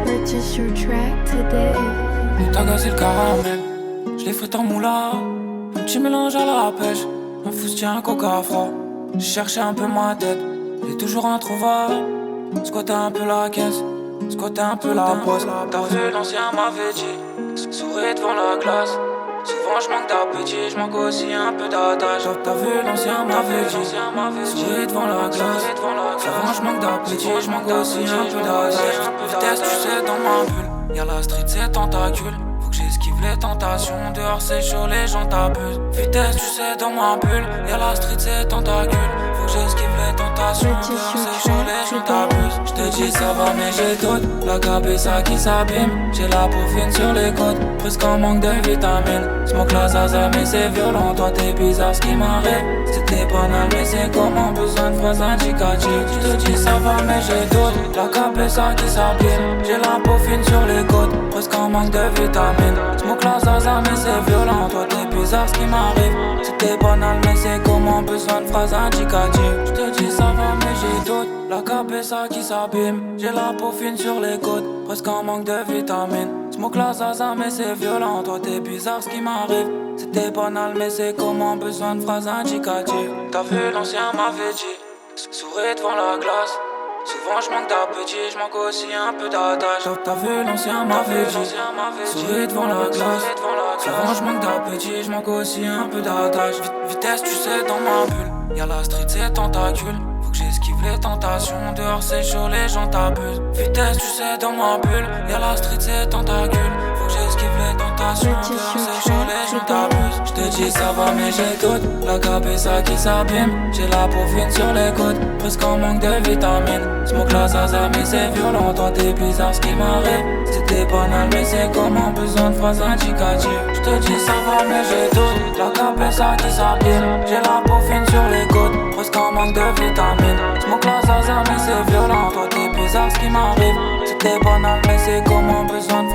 Purchase your track today. T'as gazé le caramel, je l'ai fait en moula. Un petit mélange à la pêche, un foustien, un coca froid. J'ai cherché un peu ma tête, elle est toujours introuvable. Squatter un peu la caisse, squatter un peu la poste. T'as vu l'ancien m'avait dit, sourire devant la glace. Souvent je manque d'appétit, je manque aussi un peu d'attache. T'as vu l'ancien m'avait dit, sourire devant la glace. Souvent je manque d'appétit, je manque aussi un peu d'attache. Vitesse tu sais dans ma bulle, y'a la street c'est tentacule. Faut que j'esquive les tentations, dehors c'est chaud les gens t'abusent. Vitesse tu sais dans ma bulle, y'a la street c'est tentacule. Faut que j'esquive les tentations, dehors c'est chaud les gens t'abusent. J'te dis ça va mais j'ai doute, la cabeza qui s'abîme. J'ai la peau fine sur les côtes, presque en manque de vitamines. Smoke la zaza mais c'est violent, toi t'es bizarre ce qui m'arrive. C'était banal mais c'est comment, besoin de phrases indicatives. J'te dis ça va mais j'ai doute, la cabeza qui s'abîme. J'ai la peau fine sur les côtes, presque en manque de vitamines. Smoke la zaza mais c'est violent, toi t'es bizarre ce qui m'arrive. C'était banal mais c'est comment, besoin de phrases indicatives. J'te dis ça va mais j'ai doute, la cabeza qui s'abîme. J'ai la peau fine sur les côtes, presque en manque de vitamines. Smoke la zaza mais c'est violent, toi t'es bizarre ce qui m'arrive. C'était banal mais c'est comment, besoin de phrases indicatives. T'as vu l'ancien m'avait dit, sourire devant la glace. Souvent je manque d'appétit, je manque aussi un peu d'attache. T'as vu l'ancien m'avait dit, sourire devant la glace. Souvent je manque d'appétit, je manque aussi un peu d'attache. Vitesse tu sais dans ma bulle, y'a la street c'est tentacule. Faut que j'esquive les tentations, dehors c'est chaud les gens t'abusent. Vitesse tu sais dans ma bulle, y'a la street c'est tentacule. Faut que j'esquive les tentations, dehors c'est chaud les gens t'abusent. J'te dis ça va mais j'ai doute, la cabeza qui s'abîme. J'ai la peau fine sur les côtes, presque en manque de vitamines. Smoke la zaza mais c'est violent, toi t'es bizarre ce qui m'arrive. C'était banal mais c'est comment, besoin de phrases indicatives. J'te dis ça va mais j'ai doute, la cabeza qui s'abîme. J'ai la peau fine sur les côtes, presque en manque de vitamines. Smoke la zaza mais c'est violent, toi t'es bizarre ce qui m'arrive. C'était banal mais c'est comment, besoin de